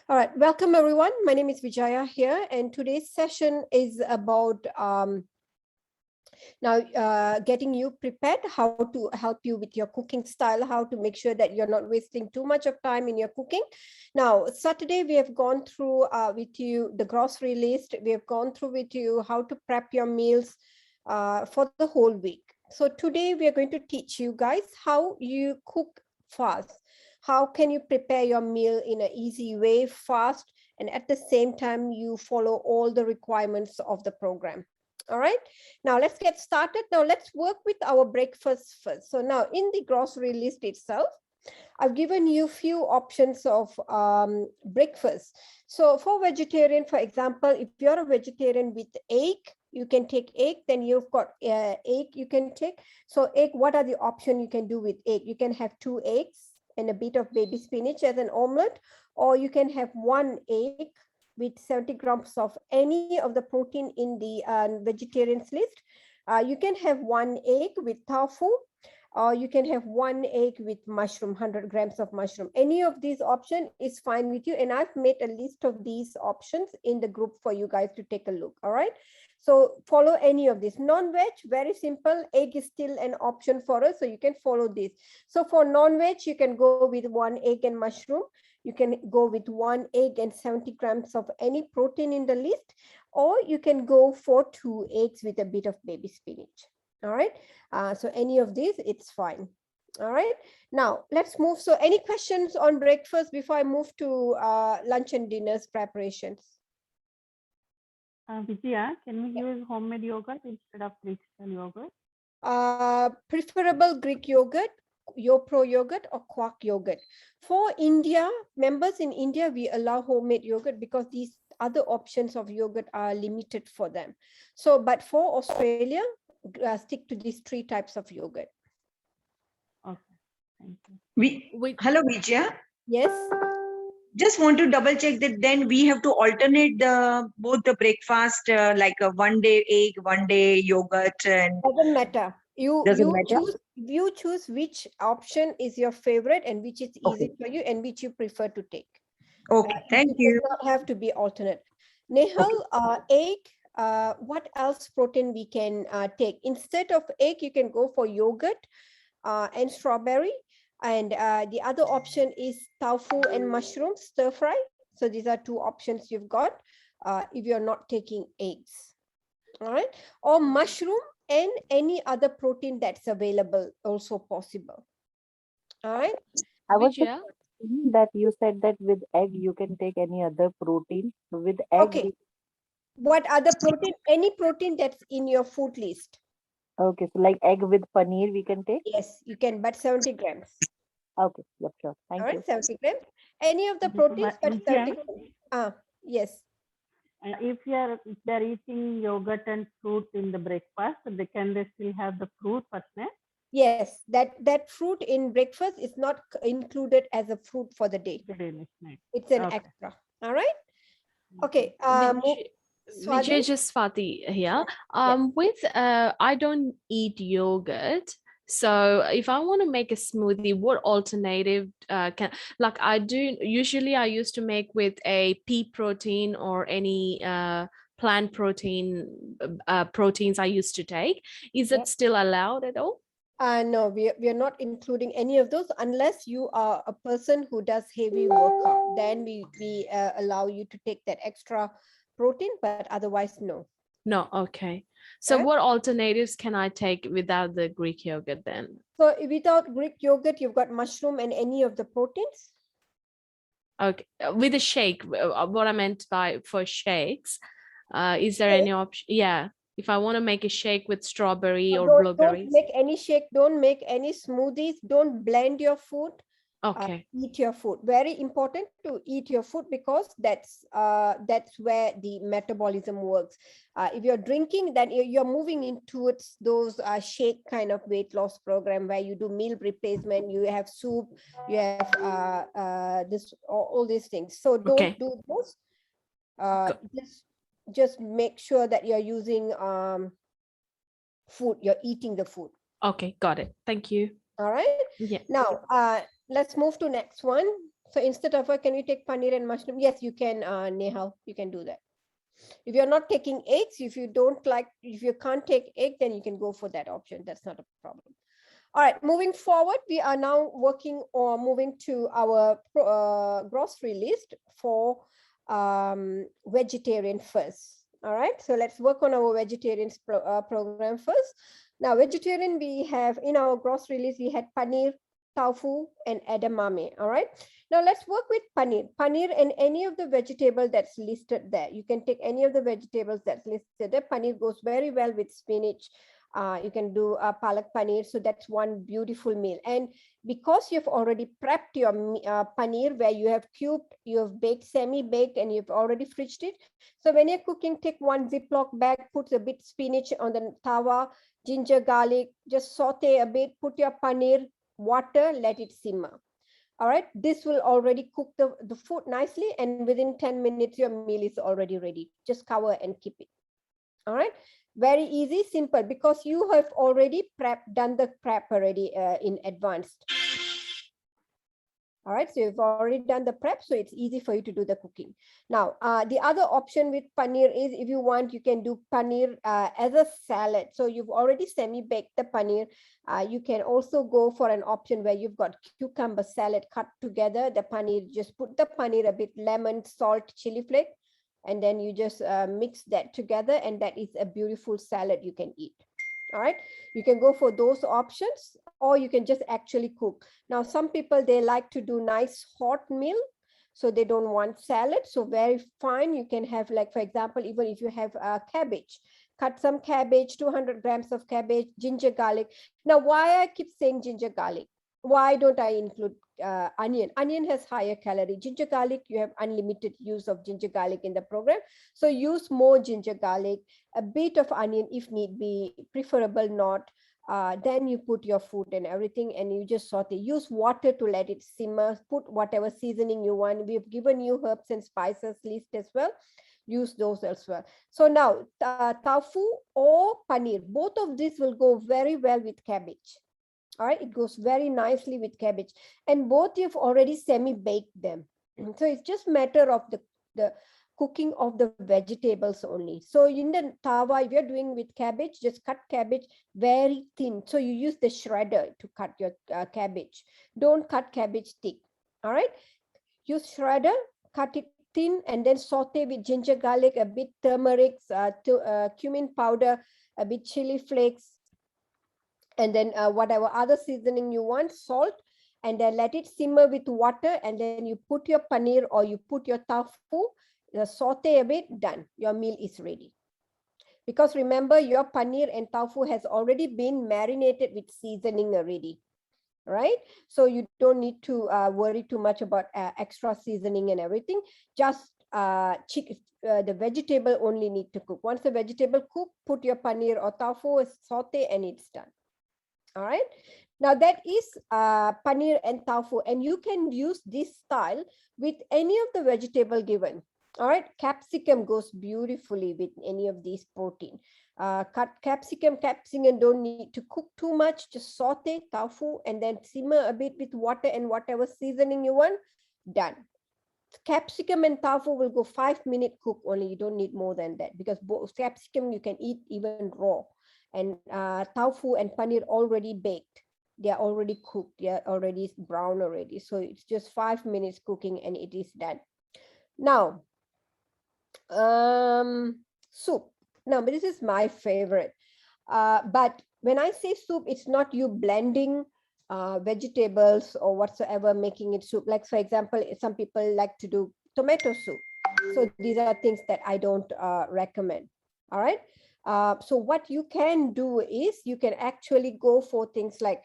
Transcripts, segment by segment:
All right, welcome everyone. My name is Vijaya here, and today's session is about getting you prepared, how to help you with your cooking style, how to make sure that you're not wasting too much of time in your cooking. Now, Saturday we have gone through with you the grocery list. We have gone through with you how to prep your meals for the whole week. So today we are going to teach you guys how you cook fast. How can you prepare your meal in an easy way, fast, and at the same time, you follow all the requirements of the program. All right, now let's get started. Now let's work with our breakfast first. So now in the grocery list itself, I've given you few options of breakfast. So for vegetarian, for example, if you're a vegetarian with egg, you can take egg, then you've got egg you can take. So egg, what are the options you can do with egg? You can have 2 eggs and a bit of baby spinach as an omelette, or you can have 1 egg with 70 grams of any of the protein in the vegetarians list. You can have 1 egg with tofu, or you can have 1 egg with mushroom, 100 grams of mushroom. Any of these options is fine with you. And I've made a list of these options in the group for you guys to take a look. All right. So follow any of this. Non-veg, very simple. Egg is still an option for us. So you can follow this. So for non-veg, you can go with 1 egg and mushroom. You can go with 1 egg and 70 grams of any protein in the list, or you can go for 2 eggs with a bit of baby spinach. All right. So any of these, it's fine. All right. Now let's move. So any questions on breakfast before I move to lunch and dinners preparations? Vijaya, can we use homemade yogurt instead of Greek style yogurt? Preferable Greek yogurt, YoPro yogurt, or Quark yogurt. For India, members in India, we allow homemade yogurt because these other options of yogurt are limited for them. So, but for Australia, stick to these 3 types of yogurt. Okay, thank you. Hello, Vijaya. Yes. Just want to double check that then we have to alternate both the breakfast, like a 1 day egg, 1 day yogurt, and doesn't matter. You choose which option is your favorite and which is easy for you and which you prefer to take. Okay, thank you. It does not have to be alternate. Nehal, egg. What else protein we can take? Instead of egg, you can go for yogurt and strawberry. And the other option is tofu and mushroom stir fry. So these are 2 options you've got if you're not taking eggs. All right. Or mushroom and any other protein that's available, also possible. All right. I was just thinking that you said that with egg you can take any other protein. So with egg, okay. What other protein? Any protein that's in your food list. Okay, so like egg with paneer we can take? Yes, you can, but 70 grams. Okay, yep, sure. Thank you. All right, 70 grams. Any of the proteins, but 70 grams. Yes. If they're eating yogurt and fruit in the breakfast, can they still have the fruit for snack? Yes, that fruit in breakfast is not included as a fruit for the day. It's an extra. All right. Okay. Swati here. I don't eat yogurt. So if I want to make a smoothie, what alternative usually I used to make with a pea protein or any plant proteins I used to take. Is it still allowed at all? No, we are not including any of those unless you are a person who does heavy workout. Then we allow you to take that extra protein, but otherwise no. No, okay. So what alternatives can I take without the Greek yogurt then? So without Greek yogurt, you've got mushroom and any of the proteins. Okay, with a shake, what I meant by for shakes, is there any option? Yeah, if I want to make a shake with strawberry or blueberries. Don't make any shake, don't make any smoothies, don't blend your food. Okay. Eat your food. Very important to eat your food because that's where the metabolism works. If you're drinking, then you're moving into those shake kind of weight loss program where you do meal replacement, you have soup, you have all these things. So don't do those. Just make sure that you're using food, you're eating the food. Okay, got it. Thank you. All right. Yeah. Now, let's move to next one. So instead of, can you take paneer and mushroom? Yes, you can, Nehal, you can do that. If you're not taking eggs, if you can't take egg, then you can go for that option. That's not a problem. All right, moving forward, we are now working on moving to our grocery list for vegetarian first. All right, so let's work on our vegetarian program first. Now, vegetarian, we have in our grocery list, we had paneer, tofu, and edamame. All right, now let's work with paneer. Paneer and any of the vegetable that's listed there. You can take any of the vegetables that's listed there. Paneer goes very well with spinach. You can do palak paneer. So that's one beautiful meal. And because you've already prepped your paneer, where you have cubed, you have baked, semi-baked, and you've already fridged it. So when you're cooking, take one Ziploc bag, put a bit spinach on the tawa, ginger, garlic, just saute a bit, put your paneer, water, let it simmer. All right, this will already cook the food nicely, and within 10 minutes, your meal is already ready. Just cover and keep it. All right, very easy, simple, because you have already done the prep already in advance. All right, so you've already done the prep, so it's easy for you to do the cooking. Now, the other option with paneer is, if you want, you can do paneer as a salad. So you've already semi-baked the paneer. You can also go for an option where you've got cucumber salad cut together. The paneer, just put the paneer, a bit lemon, salt, chili flake, and then you just mix that together, and that is a beautiful salad you can eat. All right, you can go for those options, or you can just actually cook. Now, some people, they like to do nice hot meal, so they don't want salad. So very fine, you can have, like, for example, even if you have cabbage, cut some cabbage, 200 grams of cabbage, ginger, garlic. Now, why I keep saying ginger, garlic? Why don't I include onion? Onion has higher calorie. Ginger, garlic, you have unlimited use of ginger, garlic in the program. So use more ginger, garlic, a bit of onion if need be, preferable not. Then you put your food and everything, and you just saute. Use water to let it simmer. Put whatever seasoning you want. We've given you herbs and spices list as well. Use those as well. So now, tofu or paneer, both of these will go very well with cabbage. All right, it goes very nicely with cabbage, and both you've already semi-baked them. So it's just matter of the cooking of the vegetables only. So in the tawa, if you're doing with cabbage, just cut cabbage very thin. So you use the shredder to cut your cabbage. Don't cut cabbage thick. All right, use shredder, cut it thin, and then saute with ginger, garlic, a bit turmeric, cumin powder, a bit chili flakes, and then whatever other seasoning you want, salt, and then let it simmer with water, and then you put your paneer or you put your tofu, saute a bit, done. Your meal is ready. Because remember, your paneer and tofu has already been marinated with seasoning already, right? So you don't need to worry too much about extra seasoning and everything. Just the vegetable only need to cook. Once the vegetable cook, put your paneer or tofu, saute, and it's done. All right, now that is paneer and tofu, and you can use this style with any of the vegetable given. All right, capsicum goes beautifully with any of these protein. Cut capsicum don't need to cook too much, just saute tofu and then simmer a bit with water and whatever seasoning you want, done. Capsicum and tofu will go 5-minute cook only. You don't need more than that, because both capsicum you can eat even raw, and tofu and paneer already baked. They are already cooked. They are already brown already. So it's just 5 minutes cooking and it is done. Now, soup. Now, this is my favorite. But when I say soup, it's not you blending vegetables or whatsoever, making it soup. Like, for example, some people like to do tomato soup. So these are things that I don't recommend. All right. So what you can do is you can actually go for things like,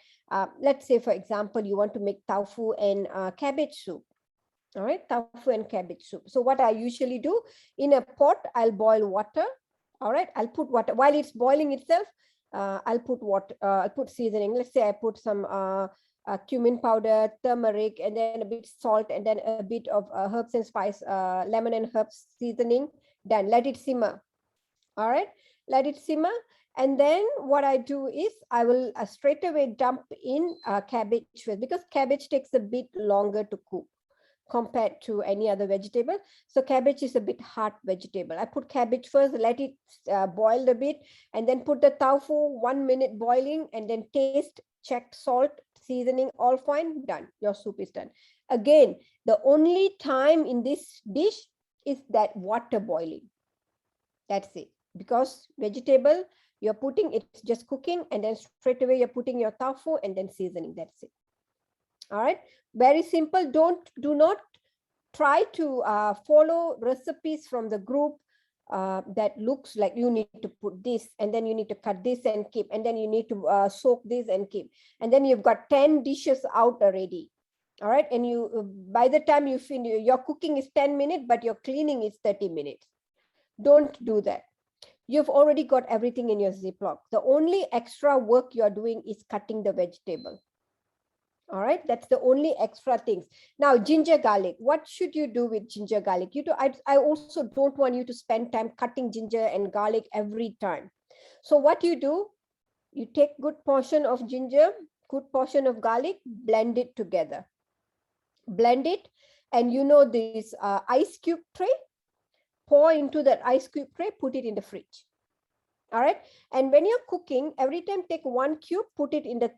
let's say, for example, you want to make tofu and cabbage soup. All right, tofu and cabbage soup. So what I usually do, in a pot, I'll boil water. All right, I'll put water. While it's boiling itself, I'll put water, I'll put seasoning. Let's say I put some cumin powder, turmeric, and then a bit salt, and then a bit of herbs and spice, lemon and herbs seasoning. Done. Let it simmer. All right, let it simmer. And then what I do is I will straight away dump in cabbage first, because cabbage takes a bit longer to cook. compared to any other vegetable. So cabbage is a bit hard vegetable. I put cabbage first, let it boil a bit, and then put the tofu 1 minute boiling, and then taste, check salt, seasoning, all fine, done. Your soup is done. Again, the only time in this dish is that water boiling. That's it. Because vegetable, you're putting, it's just cooking, and then straight away you're putting your tofu and then seasoning. That's it. All right. Very simple. Do not try to follow recipes from the group that looks like you need to put this, and then you need to cut this and keep, and then you need to soak this and keep. And then you've got 10 dishes out already. All right. And you, by the time you finish, your cooking is 10 minutes, but your cleaning is 30 minutes. Don't do that. You've already got everything in your Ziploc. The only extra work you're doing is cutting the vegetable. All right, that's the only extra things. Now, ginger garlic. What should you do with ginger garlic? I also don't want you to spend time cutting ginger and garlic every time. So what you do, you take good portion of ginger, good portion of garlic, blend it together. Blend it, and you know this ice cube tray, pour into that ice cube tray, put it in the fridge. All right. And when you're cooking, every time take 1 cube, put it in the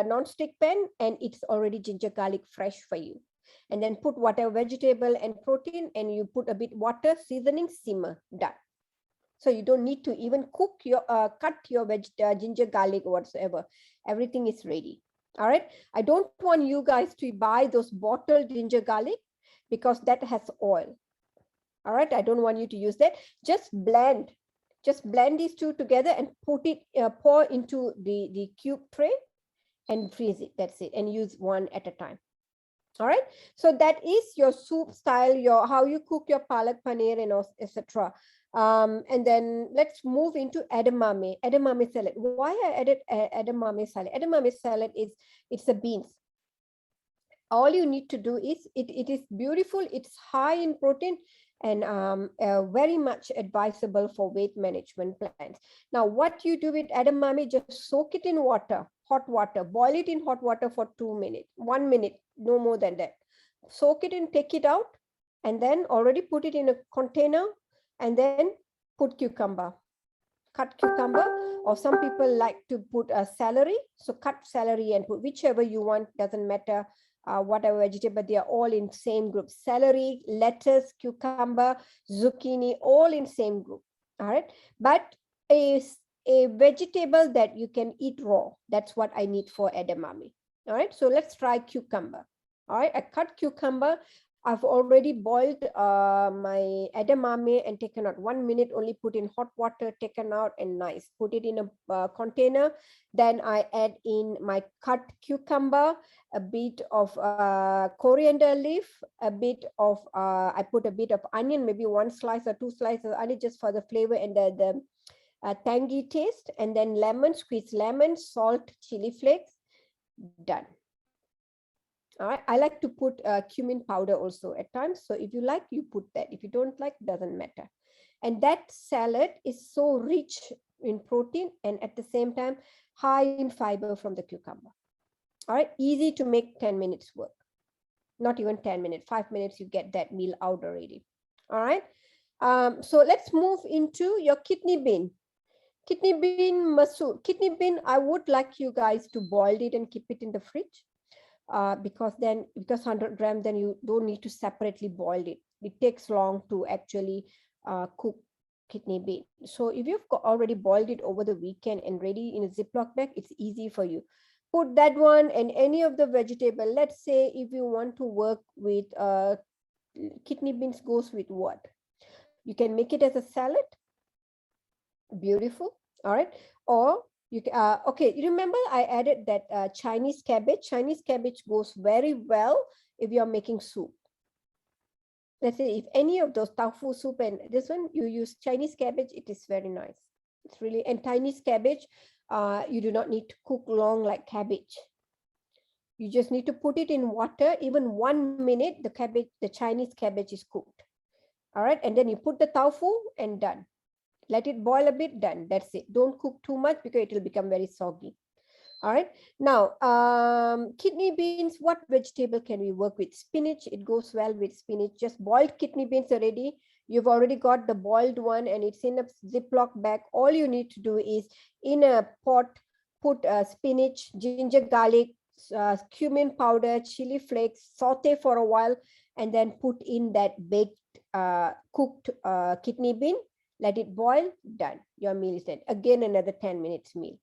non-stick pan, and it's already ginger garlic fresh for you. And then put whatever vegetable and protein, and you put a bit water, seasoning, simmer, done. So you don't need to even cook your, cut your ginger garlic or whatsoever. Everything is ready. All right. I don't want you guys to buy those bottled ginger garlic because that has oil. All right. I don't want you to use that. Just blend these two together and put it, pour into the cube tray and freeze it. That's it. And use one at a time. All right. So that is your soup style, your how you cook your palak paneer and etc. And then let's move into edamame salad. Why I added edamame salad? Edamame salad is, it's a beans. All you need to do is, it is beautiful. It's high in protein and very much advisable for weight management plans. Now, what you do with edamame, just soak it in water, hot water, boil it in hot water for 2 minutes, 1 minute, no more than that. Soak it in, take it out, and then already put it in a container, and then put cucumber. Cut cucumber, or some people like to put a celery. So cut celery and put whichever you want, doesn't matter. Whatever vegetable, they are all in same group. Celery, lettuce, cucumber, zucchini, all in same group. All right. But a vegetable that you can eat raw. That's what I need for edamame. All right. So let's try cucumber. All right. I cut cucumber. I've already boiled my edamame and taken out 1 minute, only put in hot water, taken out and nice. Put it in a container. Then I add in my cut cucumber, a bit of coriander leaf, a bit of, I put a bit of onion, maybe 1 slice or 2 slices of onion just for the flavor and the tangy taste. And then lemon, squeeze lemon, salt, chili flakes, done. All right. I like to put cumin powder also at times. So if you like, you put that. If you don't like, doesn't matter. And that salad is so rich in protein and at the same time, high in fiber from the cucumber. All right. Easy to make, 10 minutes work. Not even 10 minutes, 5 minutes, you get that meal out already. All right. So let's move into your kidney bean. Kidney bean masoor. Kidney bean, I would like you guys to boil it and keep it in the fridge. Because 100 grams, then you don't need to separately boil it. It takes long to actually cook kidney bean. So if you've already boiled it over the weekend and ready in a Ziploc bag, it's easy for you. Put that one and any of the vegetable. Let's say if you want to work with kidney beans goes with what? You can make it as a salad. Beautiful. All right. Or you can, okay, you remember I added that Chinese cabbage. Chinese cabbage goes very well if you're making soup. Let's say if any of those tofu soup and this one, you use Chinese cabbage, it is very nice. It's really, and Chinese cabbage, you do not need to cook long like cabbage. You just need to put it in water, even 1 minute, the Chinese cabbage is cooked. All right, and then you put the tofu and done. Let it boil a bit, done. That's it. Don't cook too much because it will become very soggy. All right. Now, kidney beans, what vegetable can we work with? Spinach, it goes well with spinach. Just boiled kidney beans already. You've already got the boiled one and it's in a Ziploc bag. All you need to do is in a pot, put spinach, ginger, garlic, cumin powder, chili flakes, saute for a while, and then put in that baked, cooked kidney bean. Let it boil, done. Your meal is done. Again, another 10 minutes meal.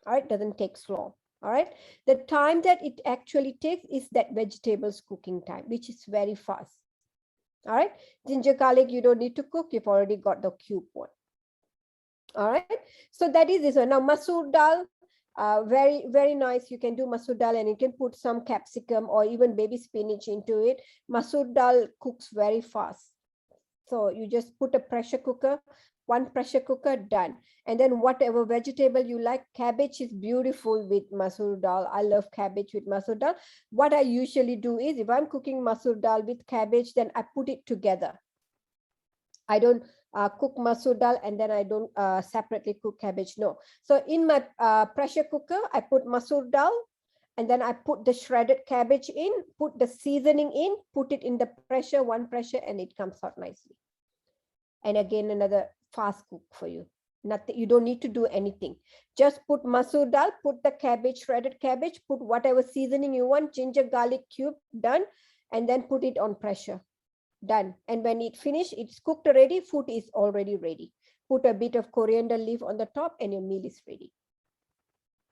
All right, doesn't take long. All right, the time that it actually takes is that vegetables cooking time, which is very fast. All right, ginger garlic, you don't need to cook. You've already got the cube one. All right, so that is this one. Now, masoor dal, very, very nice. You can do masoor dal and you can put some capsicum or even baby spinach into it. Masoor dal cooks very fast. So you just put a pressure cooker, one pressure cooker, done. And then whatever vegetable you like, cabbage is beautiful with masoor dal. I love cabbage with masoor dal. What I usually do is if I'm cooking masoor dal with cabbage, then I put it together. I don't cook masoor dal and then I don't separately cook cabbage. No. So in my pressure cooker, I put masoor dal and then I put the shredded cabbage in, put the seasoning in, put it in the pressure, one pressure, and it comes out nicely. And again, another fast cook for you. Nothing, you don't need to do anything. Just put masoor dal, put the cabbage, shredded cabbage, put whatever seasoning you want, ginger, garlic cube, done, and then put it on pressure, done. And when it finished, it's cooked already, food is already ready. Put a bit of coriander leaf on the top and your meal is ready.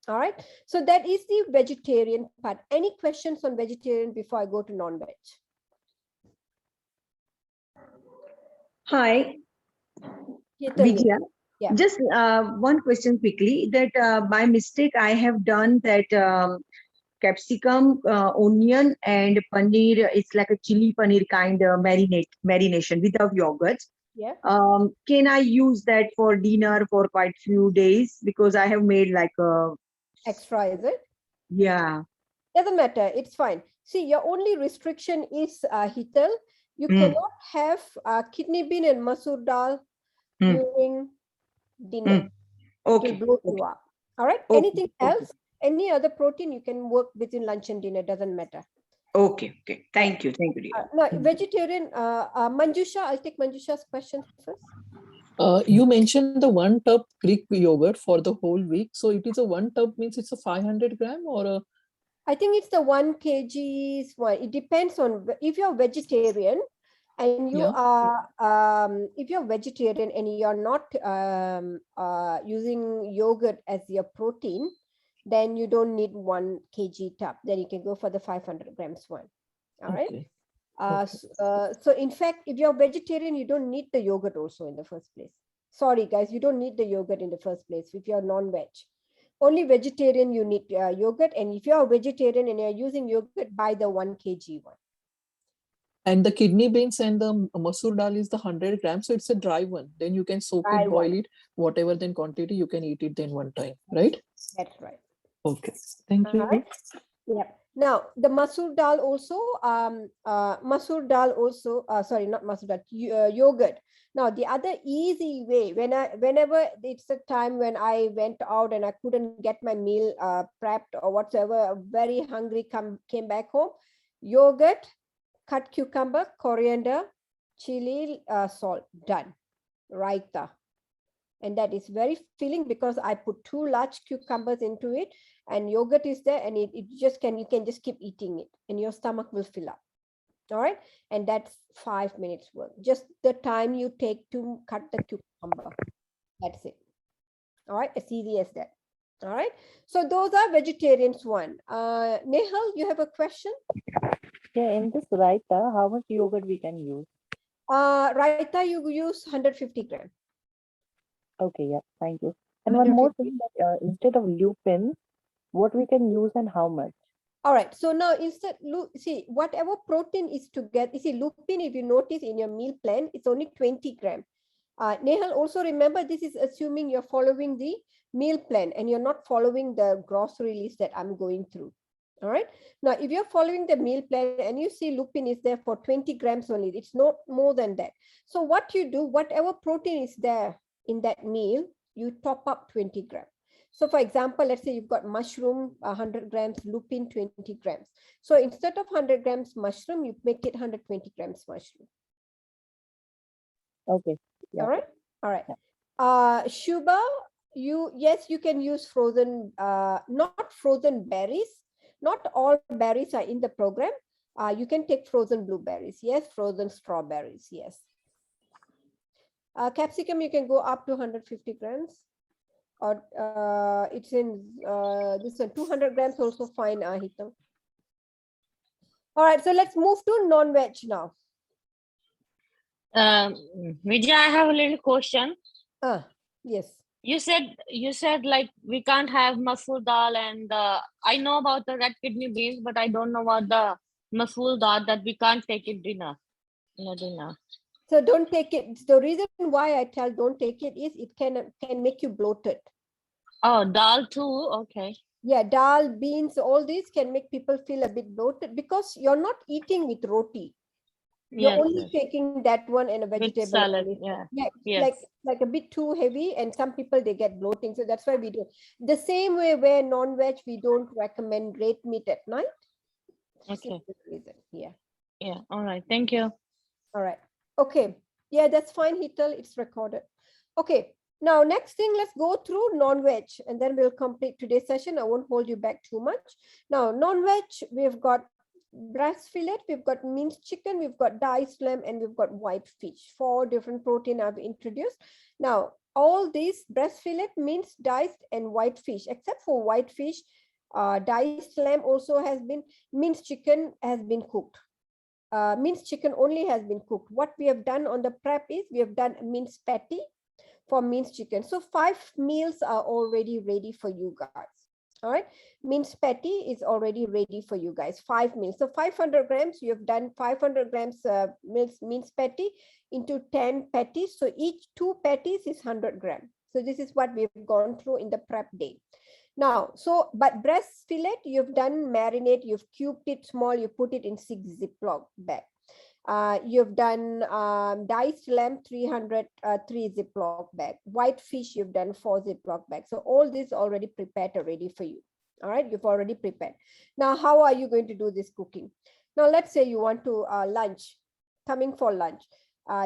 All right, so that is the vegetarian part. Any questions on vegetarian before I go to non-veg? Hi, Hetal, Vijaya. yeah. Just one question quickly, that by mistake I have done that capsicum, onion and paneer. It's like a chili paneer kind of marination without yogurt. Yeah. Can I use that for dinner for quite few days? Because I have made like a Extra, is it? yeah. Doesn't matter, it's fine. See, your only restriction is Hetal. You cannot have kidney bean and masoor dal during dinner. Okay. It will blow you up. All right. Okay. Anything else? Any other protein you can work between lunch and dinner, doesn't matter. Okay. Okay. Thank you. Thank you, dear. No, vegetarian, Manjusha, I'll take Manjusha's question first. You mentioned the 1 tub Greek yogurt for the whole week. So it is a 1 tub means it's a 500 gram or a... I think it's the 1 kg one. It depends on if you're vegetarian and you are, if you're vegetarian and you're not using yogurt as your protein, then you don't need 1 kg tub. Then you can go for the 500 grams one. All right. Okay. So in fact, if you're vegetarian, you don't need the yogurt also in the first place. Sorry, guys, you don't need the yogurt in the first place if you're non-veg. Only vegetarian, you need yogurt. And if you're a vegetarian and you're using yogurt, buy the 1 kg one. And the kidney beans and the masoor dal is the 100 grams. So it's a dry one. Then you can soak Dry it, boil one. it, whatever then quantity, you can eat it then one time, right? That's right. Okay. Thank you. Alright. Yeah. Now the masoor dal also, sorry, not masoor dal, yogurt. Now the other easy way, whenever it's a time when I went out and I couldn't get my meal prepped or whatsoever, very hungry, came back home, yogurt, cut cucumber, coriander, chili, salt, done. Raita. And that is very filling because I put 2 large cucumbers into it and yogurt is there and you can just keep eating it and your stomach will fill up. All right. And that's 5 minutes work. Just the time you take to cut the cucumber. That's it. All right. As easy as that. All right. So those are vegetarians one. Nehal, you have a question? Yeah, in this raita, how much yogurt we can use? Raita, you use 150 grams. Okay, yeah, thank you. And one more thing, that instead of lupin, what we can use and how much? All right. So now instead, see, whatever protein is to get, you see, lupin, if you notice in your meal plan, it's only 20 grams. Nehal, also remember, this is assuming you're following the meal plan and you're not following the grocery list that I'm going through. All right. Now, if you're following the meal plan and you see lupin is there for 20 grams only, it's not more than that. So what you do, whatever protein is there in that meal, you top up 20 grams. So for example, let's say you've got mushroom, 100 grams, lupin, 20 grams. So instead of 100 grams mushroom, you make it 120 grams mushroom. Okay. Yeah. All right. All right. Yeah. Shubha, yes, you can use frozen, not frozen berries. Not all berries are in the program. You can take frozen blueberries. Yes, frozen strawberries. Yes. Capsicum, you can go up to 150 grams. Or it's in this one, 200 grams also fine, Hetal. All right, so let's move to non-veg now. Vidya, I have a little question. Yes. You said like we can't have masoor dal, and I know about the red kidney beans, but I don't know about the masoor dal that we can't take it dinner. So don't take it. The reason why I tell don't take it is it can make you bloated. Oh, dal too. Okay. Yeah, dal, beans, all these can make people feel a bit bloated because you're not eating with roti. You're Yes, only taking that one and a with vegetable. salad. only. Yeah. Yeah, Yes. like a bit too heavy, and some people they get bloating. So that's why we do the same way where non-veg we don't recommend red meat at night. Okay. Reason. Yeah. Yeah. All right. Thank you. All right. Okay. Yeah, that's fine, Hetal. It's recorded. Okay. Now, next thing, let's go through non-veg, and then we'll complete today's session. I won't hold you back too much. Now, non-veg, we've got breast fillet, we've got minced chicken, we've got diced lamb, and we've got white fish. 4 different protein I've introduced. Now, all these breast fillet, minced, diced, and white fish, except for white fish, diced lamb also has been, minced chicken has been cooked. Minced chicken only has been cooked. What we have done on the prep is we have done a minced patty for minced chicken. So 5 meals are already ready for you guys. All right, minced patty is already ready for you guys. 5 meals. So 500 grams, you have done 500 grams minced patty into 10 patties. So each 2 patties is 100 grams. So this is what we've gone through in the prep day. Now, so, but breast fillet, you've done marinate, you've cubed it small, you put it in 6 Ziploc bag. You've done diced lamb, 3 Ziploc bag. White fish, you've done 4 Ziploc bags. So all this already prepared already for you. All right, you've already prepared. Now, how are you going to do this cooking? Now, let's say you want to lunch, coming for lunch.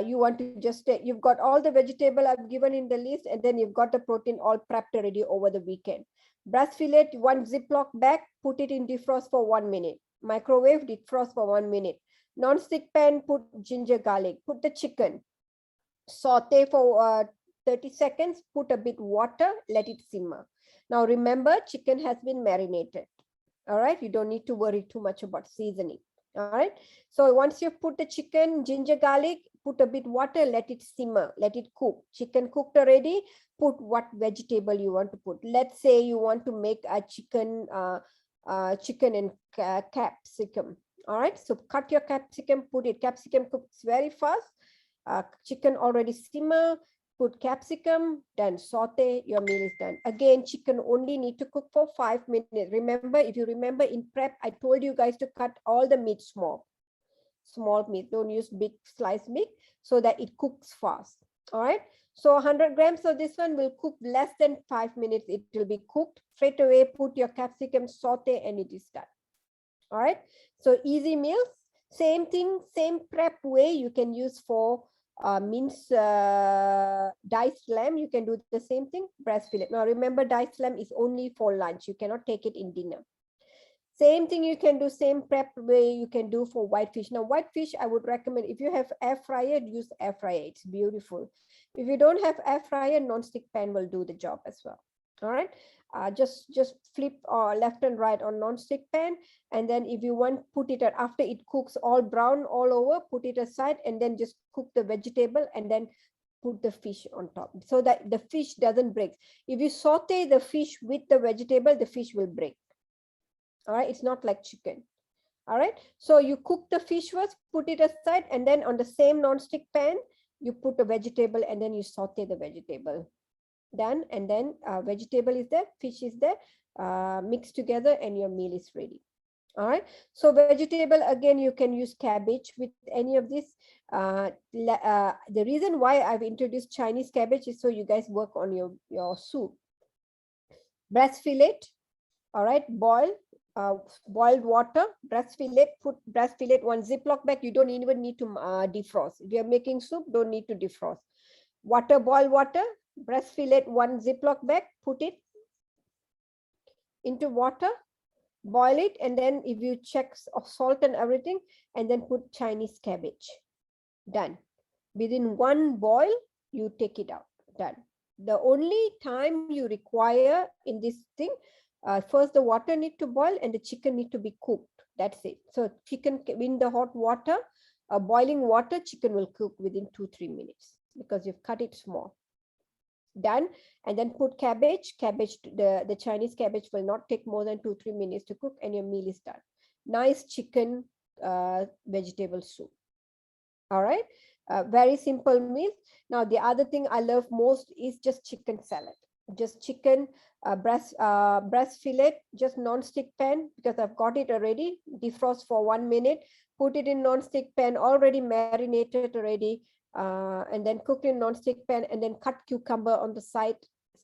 You want to just take, you've got all the vegetable I've given in the list, and then you've got the protein all prepped already over the weekend. Breast fillet, 1 Ziploc bag, put it in defrost for 1 minute. Microwave, defrost for 1 minute. Non-stick pan, put ginger garlic, put the chicken, saute for 30 seconds, put a bit water, let it simmer. Now remember, chicken has been marinated. All right, you don't need to worry too much about seasoning. All right, so once you put the chicken, ginger garlic, put a bit water, let it simmer, let it cook. Chicken cooked already, put what vegetable you want to put. Let's say you want to make a chicken and capsicum. All right, so cut your capsicum, put it. Capsicum cooks very fast. Chicken already simmer, put capsicum, then saute, your meal is done. Again, chicken only need to cook for 5 minutes. Remember, if you remember in prep, I told you guys to cut all the meat small meat. Don't use big slice meat so that it cooks fast. All right. So 100 grams of this one will cook less than 5 minutes. It will be cooked straight away. Put your capsicum, saute, and it is done. All right. So easy meals. Same thing, same prep way you can use for minced diced lamb. You can do the same thing. Breast fillet. Now remember, diced lamb is only for lunch. You cannot take it in dinner. Same thing you can do, same prep way you can do for white fish. Now, white fish, I would recommend if you have air fryer, use air fryer. It's beautiful. If you don't have air fryer, non-stick pan will do the job as well. All right. Just flip left and right on non-stick pan. And then if you want, put it after it cooks all brown all over, put it aside and then just cook the vegetable and then put the fish on top so that the fish doesn't break. If you saute the fish with the vegetable, the fish will break. All right, it's not like chicken. All right, so you cook the fish first, put it aside, and then on the same non-stick pan, you put the vegetable and then you saute the vegetable. Done, and then vegetable is there, fish is there, mixed together, and your meal is ready. All right, so vegetable, again, you can use cabbage with any of this. The reason why I've introduced Chinese cabbage is so you guys work on your soup. breast fillet. All right, boiled water, breast fillet, put breast fillet, one Ziploc bag. You don't even need to defrost. If you're making soup, don't need to defrost. Water, boiled water, breast fillet, one Ziploc bag, put it into water, boil it, and then if you check salt and everything, and then put Chinese cabbage. Done. Within one boil, you take it out. Done. The only time you require in this thing, first the water need to boil and the chicken need to be cooked. That's it. So chicken in the hot water, boiling water, chicken will cook within 2-3 minutes because you've cut it small. Done. And then put cabbage. The Chinese cabbage will not take more than 2-3 minutes to cook, and your meal is done. Nice chicken vegetable soup. All right. Very simple meal. Now, the other thing I love most is just chicken salad. Just chicken breast fillet, just non-stick pan, because I've got it already. Defrost for 1 minute. Put it in non-stick pan, already marinated already. And then cook in non-stick pan, and then cut cucumber on the side.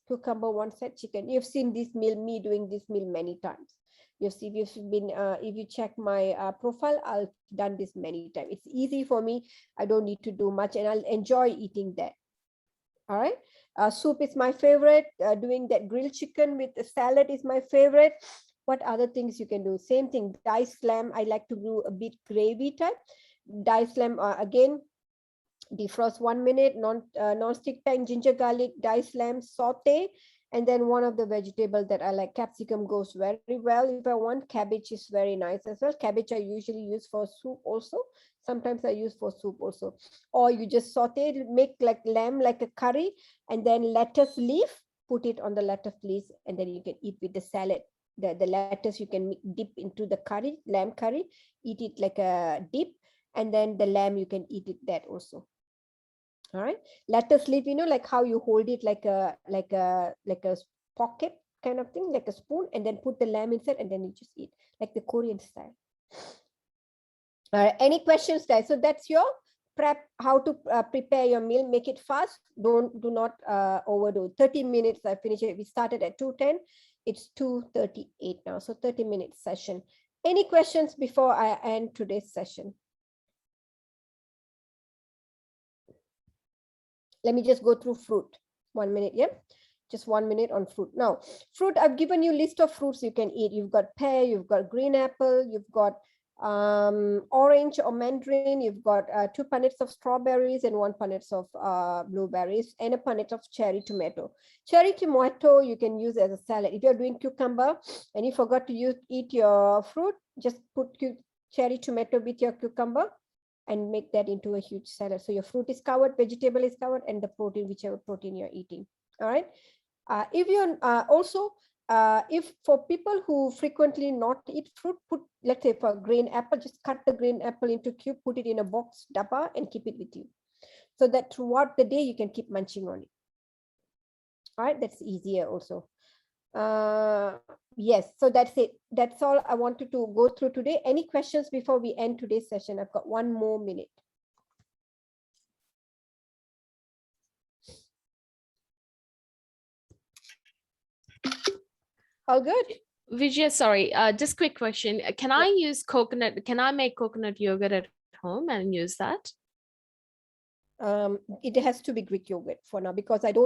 Cucumber one side, chicken. You've seen this meal, me doing this meal many times. You see, if you check my profile, I've done this many times. It's easy for me. I don't need to do much, and I'll enjoy eating that. All right. Soup is my favorite. Doing that grilled chicken with a salad is my favorite. What other things you can do? Same thing. Diced lamb. I like to do a bit gravy type. Diced lamb again. Defrost 1 minute. Non-stick pan, ginger garlic, diced lamb, saute. And then one of the vegetables that I like, capsicum, goes very well. If I want, cabbage is very nice as well. Cabbage I usually use for soup also. Sometimes I use for soup also. Or you just saute it, make like lamb, like a curry, and then lettuce leaf, put it on the lettuce leaf, and then you can eat with the salad. The lettuce you can dip into the curry, lamb curry, eat it like a dip, and then the lamb you can eat it that also. All right, lettuce leaf, you know, like how you hold it like a pocket kind of thing, like a spoon, and then put the lamb inside, and then you just eat like the Korean style. All right, any questions, guys? So that's your prep, how to prepare your meal. Make it fast. Do not overdo. 30 minutes. I finished it. We started at 2:10. It's 2:38 now. So 30-minute session. Any questions before I end today's session? Let me just go through fruit. 1 minute, yeah? Just 1 minute on fruit. Now, fruit, I've given you a list of fruits you can eat. You've got pear, you've got green apple, you've got orange or mandarin, you've got 2 punnets of strawberries and 1 punnet of blueberries, and a punnet of cherry tomato. Cherry tomato you can use as a salad. If you're doing cucumber and you forgot to eat your fruit, just put cherry tomato with your cucumber and make that into a huge salad. So your fruit is covered, vegetable is covered, and the protein, whichever protein you're eating. All right. If you're if for people who frequently not eat fruit, put, let's say for green apple, just cut the green apple into cube, put it in a box, dabba, and keep it with you. So that throughout the day, you can keep munching on it. All right, that's easier also. Yes, so that's it. That's all I wanted to go through today. Any questions before we end today's session? I've got 1 more minute. All good. Vijay, sorry, just quick question. Can I use coconut? Can I make coconut yogurt at home and use that? It has to be Greek yogurt for now, because it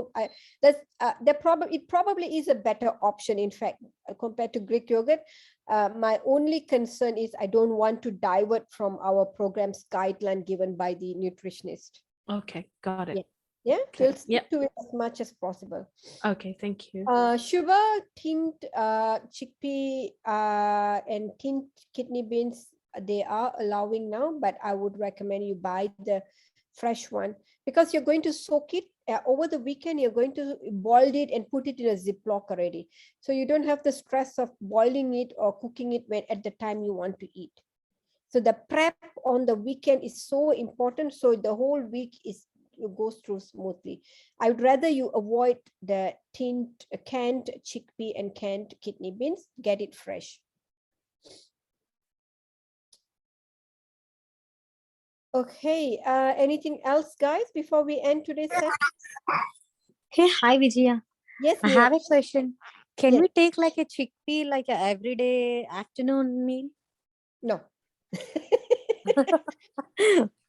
probably is a better option, in fact, compared to Greek yogurt. My only concern is I don't want to divert from our program's guideline given by the nutritionist. Okay, got it. Yeah, we'll stick Yep. to it as much as possible. Okay, thank you. Sugar, tinned chickpea and tinned kidney beans, they are allowing now, but I would recommend you buy the fresh one, because you're going to soak it over the weekend. You're going to boil it and put it in a Ziploc already, so you don't have the stress of boiling it or cooking it at the time you want to eat. So the prep on the weekend is so important, so the whole week goes through smoothly. I would rather you avoid the canned chickpea and canned kidney beans. Get it fresh. Okay, anything else, guys, before we end today's session? Hey, hi Vijaya. Yes, I Mia. have a question. Can Yes. we take like a chickpea, like a everyday afternoon meal? No.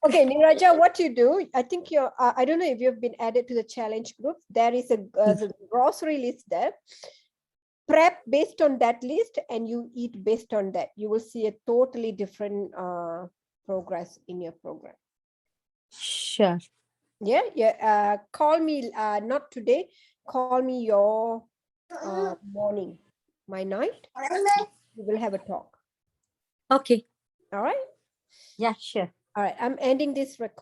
Okay, Neeraja, what you do, I think you're, I don't know if you've been added to the challenge group. There is a grocery list there. Prep based on that list and you eat based on that. You will see a totally different progress in your program. Sure. Yeah, yeah. Call me, not today, call me your morning, my night. We will have a talk. Okay. All right. Yeah, sure. All right. I'm ending this recording.